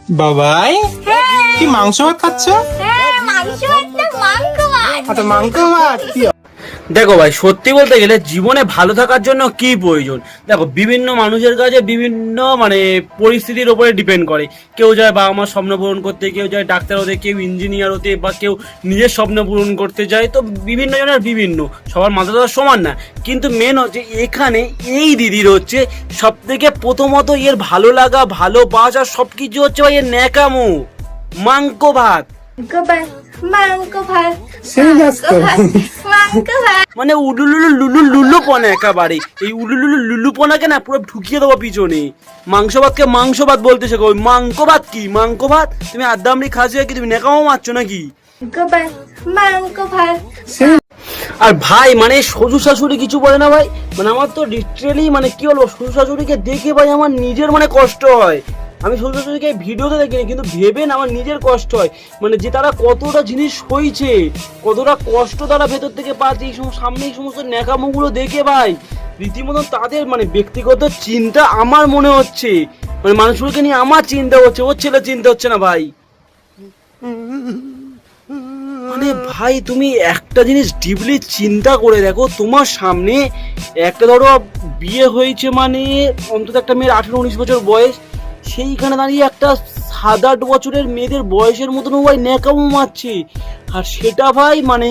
বাবাই কি মাংস ভাত খাচ্ছ? আচ্ছা মাংস ভাত কি? দেখো ভাই, সত্যি বলতে গেলে জীবনে ভালো থাকার জন্য কি প্রয়োজন, দেখো বিভিন্ন মানুষের কাছে বিভিন্ন পরিস্থিতির উপরে ডিপেন্ড করে। কেউ যায় বাবা মার স্বপ্ন পূরণ করতে, কেউ যায় ডাক্তার হতে, কেউ ইঞ্জিনিয়ার হতে, বা কেউ নিজের স্বপ্ন পূরণ করতে যায়। তো বিভিন্ন জনের বিভিন্ন, সবার মাথা তো সমান না। কিন্তু মেন হচ্ছে এখানে এই দিদির হচ্ছে সব থেকে প্রথমত এর ভালো লাগা, ভালোবাসা সব কিছু হচ্ছে ভাই এর ন্যাকামো। মাংস ভাত মানে উলুলুলু লুলু লুলুপনা, একেবারে এই উলুলুলু লুলুপনাকে না পুরো ঢুকিয়ে দেবো পিছনে। মাংস ভাতকে মাংস ভাত বলতে শেখো। ওই মাংস ভাত কি? মাংস ভাত তুমি আদ্দামড়ি খাসি কি তুমি নেকামো মারছো নাকি? আর ভাই মানে শ্বশুর শাশুড়ি কিছু বলে না ভাই, মানে আমার তো লিটারেলি মানে কি বলবো, শ্বশুর শাশুড়িকে দেখে ভাই আমার নিজের মানে কষ্ট হয়। আমি শ্বশুর শাশুড়িকে ভিডিওতে দেখিনি, কিন্তু ভেবেন আমার নিজের কষ্ট হয়। মানে যে তারা কতটা জিনিস সইছে, কতটা কষ্ট তারা ভেতর থেকে পাচ্ছে এই সামনে এই সমস্ত ন্যাকামোগুলো দেখে ভাই রীতিমতো তাদের মানে ব্যক্তিগত চিন্তা আমার মনে হচ্ছে, মানে মানুষগুলোকে নিয়ে আমার চিন্তা হচ্ছে, ওর ছেলে চিন্তা হচ্ছে না ভাই। মানে ভাই তুমি একটা জিনিস ডিপলি চিন্তা করে দেখো, তোমার সামনে একটা ধরো বিয়ে হয়েছে মানে অন্তত একটা মেয়ের 18-19 বছর বয়স, সেইখানে দাঁড়িয়ে একটা 7-8 বছরের মেয়েদের বয়সের মতন ভাই ন্যাকামো মারছে। আর সেটা ভাই মানে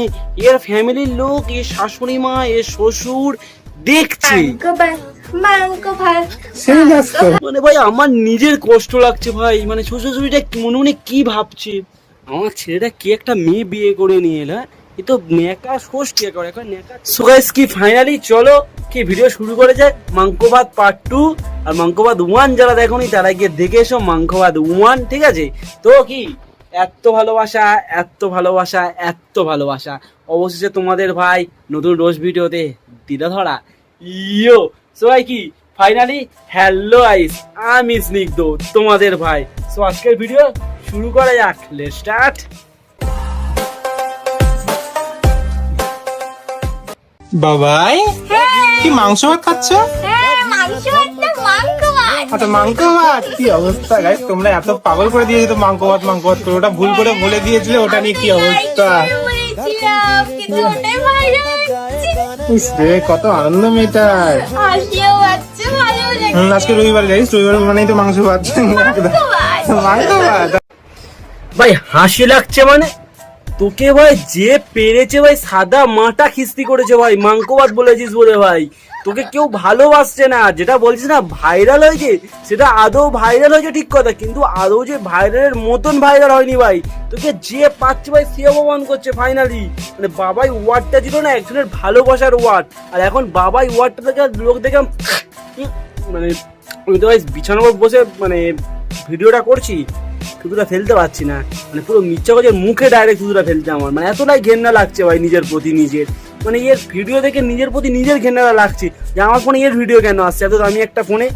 এর ফ্যামিলির লোক, এর শাশুড়ি মা, এর শ্বশুর দেখছে। মানে ভাই আমার নিজের কষ্ট লাগছে ভাই, মানে শ্বশুর শাশুড়িটা মনে মনে কি ভাবছে, আমার ছেলেটা কি একটা মেয়ে বিয়ে করে নিয়ে এলো, এ তো নেকা ষষ্ঠী করে এখন নেকা। সো গাইস কি ফাইনালি চলো কি ভিডিও শুরু করে যায়। মাংস ভাত পার্ট 2 আর মাংস ভাত 1 যারা দেখোনি তারা গিয়ে দেখে এসো মাংস ভাত 1, ঠিক আছে? তো কি এত ভালোবাসা, এত ভালোবাসা, এত ভালোবাসা, অবশেষে তোমাদের ভাই নতুন রোজ ভিডিওতে দিদা ধরা ইয়ো। সো ভাই কি ফাইনালি হ্যালো গাইস, আমি স্নিগ্ধ তোমাদের ভাই। সো আজকের ভিডিও শুরু করা যাক, লেটস স্টার্ট। বাবাই কি মাংস ভাত খাচ্ছ? আচ্ছা মাংস ভাত কি অবস্থা গাইস, তোমরা এত পাগল করে দিয়েছো তো মাংস ভাত করে, ওটা ভুল করে বলে দিয়েছিলে, ওটা নিয়ে কি অবস্থা। কত আনন্দ মেয়েটার। আজকে রবিবার গাইস, রবিবার মানেই তো মাংস ভাত। মাংস ভাত ভাই হাসি লাগছে মানে তোকে ভাই যে পেরেছে ভাই সাদা মাটা খিস্তি করেছে ভাই, মাংস ভাত বলেছিস বলে ভাই তোকে কেউ ভালোবাসছে না। যেটা বলছিস না ভাইরাল হয়েছে, সেটা আদৌ ভাইরাল হয়েছে ঠিক কথা, কিন্তু আদৌ যে ভাইরালের মতন ভাইরাল হয়নি ভাই। তোকে যে পাচ্ছে ভাই সে অপমান করছে ফাইনালি। মানে বাবাই ওয়ার্ডটা ছিল না একজনের ভালোবাসার ওয়ার্ড, আর এখন বাবাই ওয়ার্ডটা থেকে লোক দেখে মানে আমি তো ভাই বিছানার উপর বসে মানে ভিডিওটা করছি, থুতুটা ফেলতে পারছি না, মানে পুরো মিথ্যা কথা মুখে ডাইরেক্ট থুতুটা ফেলতে আমার মানে এতটাই ঘেন্না লাগছে ভাই নিজের প্রতি নিজের, মানে এর ভিডিও দেখে নিজের প্রতি নিজের ঘেন্না লাগছে যে আমার ফোনে এর ভিডিও কেন আসছে এত দামি একটা ফোনে।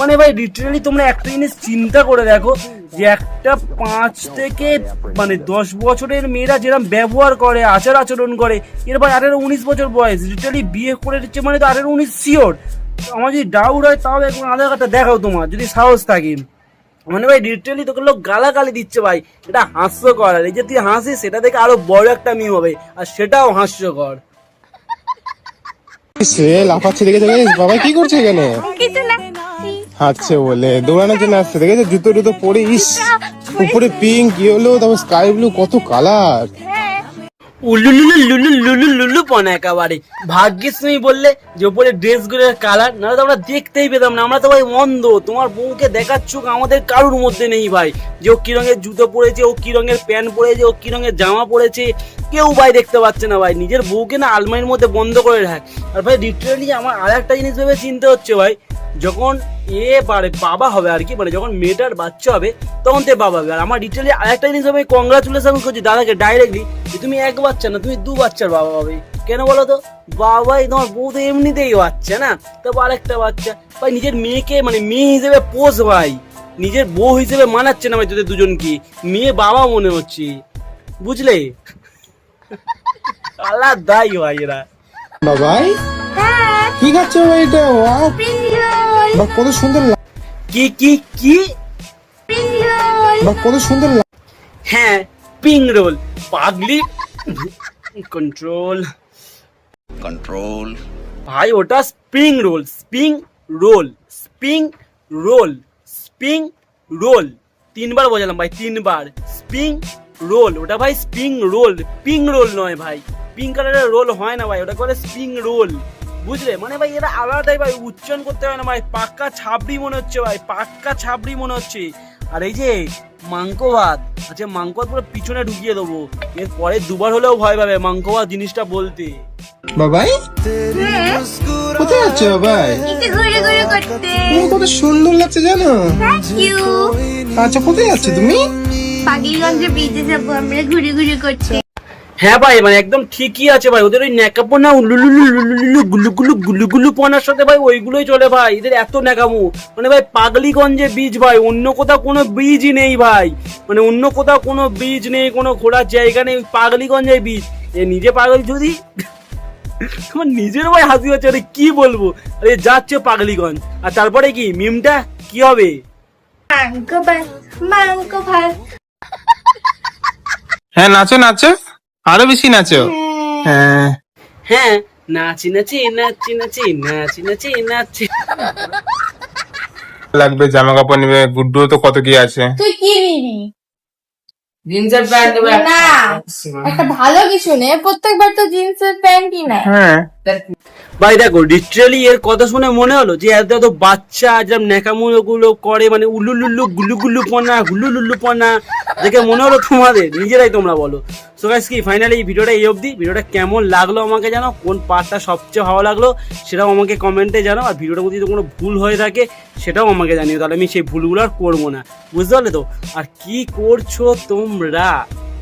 মানে ভাই লিটারালি তোমরা একটা জিনিস চিন্তা করে দেখো যে একটা 5 থেকে মানে 10 বছরের মেয়েরা যেরকম ব্যবহার করে, আচার আচরণ করে, এর ভাই 18-19 বছর বয়স, লিটারালি বিয়ে করে দিচ্ছে মানে তো 18-19 শিওর। আমার যদি ডাউট হয় তাও এখন আধার কার্ডটা দেখাও তোমার যদি সাহস থাকে। মানে ভাই লিটারালি তোকে লোক গালাগালি দিচ্ছে ভাই, এটা হাস্যকর। আর এই যে তুই হাসিস সেটা দেখে আরো বড় একটা মিম হবে, আর সেটাও হাস্যকর। লাফাচ্ছে দেখেছো গাইস, বাবা কি করছে এখানে? হাঁটছে বলে দৌড়ানোর জন্য আসছে, দেখেছো জুতো টুতো পরে, ইস উপরে পিঙ্ক ইয়েলো তারপর স্কাই ব্লু, কত কালার। উলুলুলু লুলু লুলু লুলু পনা একেবারে। ভাগ্যিস তুমি বললে যে উপরে ড্রেসগুলোর কালার, নাহলে তো আমরা দেখতেই পেতাম না। আমরা তো ভাই অন্ধ, তোমার বউকে দেখার চোখ আমাদের কারোর মধ্যে নেই ভাই, যে ও কি রঙের জুতো পরেছে, ও কি রঙের প্যান্ট পরেছে, ও কি রঙের জামা পরেছে, কেউ ভাই দেখতে পাচ্ছে না ভাই। নিজের বউকে না আলমারির মধ্যে বন্ধ করে রাখ। আর ভাই লিটারালি আমার আর একটা জিনিস ভেবে চিনতে হচ্ছে ভাই, যখন বাবা হবে আর কি, মানে যখন মেয়েটার বাচ্চা হবে তখন তে বাবা হবে। আর আমার ডিটেলি আরেকটা জিনিস আমি কংগ্রাচুলেশন করছি দাদাকে ডাইরেক্টলি, যে তুমি 1 বাচ্চা না তুমি 2 বাচ্চার বাবা হবে। কেন বলো তো? বাবাই তোমার বউ তো এমনিতেই বাচ্চা না, তারপর আরেকটা বাচ্চা ভাই। নিজের মেয়েকে মানে মেয়ে হিসেবে পোষ ভাই, নিজের বউ হিসেবে মানাচ্ছে না ভাই তোদের দুজনকে, মেয়ে বাবা মনে হচ্ছে, বুঝলে? আলাদাই ভাই এরা। বাবাই কি খাচ্ছ ভাই এটা? ওয়াও কত সুন্দর। কি কি কি বা কত সুন্দর হ্যাঁ পিং রোল পাগলি কন্ট্রোল control ভাই ওটা spring roll spring roll spring roll spring roll 3 বার বোঝালাম ভাই 3 বার স্প্রিং রোল ওটা ভাই স্প্রিং রোল পিং রোল নয় ভাই পিঙ্ক কালারের রোল হয় না ভাই ওটা করে স্প্রিং রোল বুঝলে মানে ভাই এটা আলাদাই ভাই উচ্চারণ করতে হয় না ভাই পাক্কা ছাবড়ি মনে হচ্ছে ভাই পাক্কা ছাবড়ি মনে হচ্ছে আর এই যে মাংকো ভাত আচ্ছা মাংকো ভাত পুরো পিছনে ঢুকিয়ে দেবো এর পরে দুবার হলেও ভয় পাবে মাংকো ভাত জিনিসটা বলতে বাবাই কোথায় যাচ্ছে বাবাই একটু ঘুরে ঘুরে করতে তুমি কত সুন্দর লাগছে জানো থ্যাংক ইউ আচ্ছা কোথায় যাচ্ছে তুমি পাগলিগঞ্জের ব্রিজে যাবো আমরা ঘুরে ঘুরে করতে হ্যাঁ ভাই মানে একদম ঠিকই আছে ভাই ওদের ওই ন্যাকাপোনা গুলু গুলু গুলু পনার সাথে ভাই ওইগুলোই চলে ভাই এদের এত ন্যাকামু মানে ভাই পাগলিগঞ্জে বীজ ভাই অন্য কোথাও কোনো বীজই নেই ভাই মানে অন্য কোথাও কোনো বীজ নেই কোনো ঘোরার জায়গা নেই পাগলিগঞ্জে বীজ এ নিজে পাগল যদি তোমার নিজের ভাই হাসি হচ্ছে আরে কি বলবো আরে যাচ্ছে পাগলিগঞ্জ আর তারপরে কি মিমটা কি হবে মাংকো ভাত হ্যাঁ নাচো নাচো আরো বেশি নাচো হ্যাঁ হ্যাঁ নাচি নাচি নাচি নাচি নাচি নাচি নাচি লাগবে জামা কাপড় নিবে গুড্ডু তো কত কি আছে তুই কি নিবি জিন্সের প্যান্ট দেবো না একটা ভালো কিছু নে প্রত্যেকবার তো জিন্সের প্যান্টই না হ্যাঁ ভাই দেখো লিটারালি এর কথা শুনে মনে হলো যে এত এত বাচ্চা যেরকম ন্যাকামুলো গুলো করে মানে উলুলুল্লু গুলু গুলু পনা হুলুলুল্লু পনা দেখে মনে হলো তোমাদের নিজেরাই তোমরা বলো সো গাইস কি ফাইনালি এই ভিডিওটা এই অবধি ভিডিওটা কেমন লাগলো আমাকে জানো কোন পার্টটা সবচেয়ে ভালো লাগলো সেটাও আমাকে কমেন্টে জানাও আর ভিডিওটার মধ্যে যদি কোনো ভুল হয়ে থাকে সেটাও আমাকে জানিও তাহলে আমি সেই ভুলগুলো আর করবো না বুঝতে পারলে তো আর কি করছো তোমরা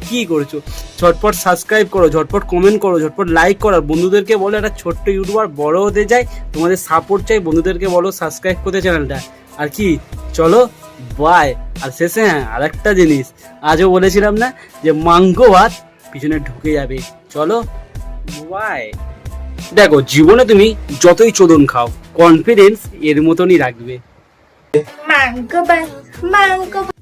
কি করছো ঝটপট সাবস্ক্রাইব করো ঝটপট কমেন্ট করো ঝটপট লাইক করো আর বন্ধুদেরকে বলো একটা ছোট্ট ইউটিউবার বড় হতে চাই তোমাদের সাপোর্ট চাই বন্ধুদেরকে বলো সাবস্ক্রাইব করতে চ্যানেলটা আর কি চলো বাই আর শেষে হ্যাঁ আর একটা জিনিস আজও বলেছিলাম না যে মাংকো ভাত পিছনে ঢুকে যাবে চলো বাই দেখো জীবনে তুমি যতই চোদন খাও কনফিডেন্স এর মতনই রাখবে মাংকো ভাত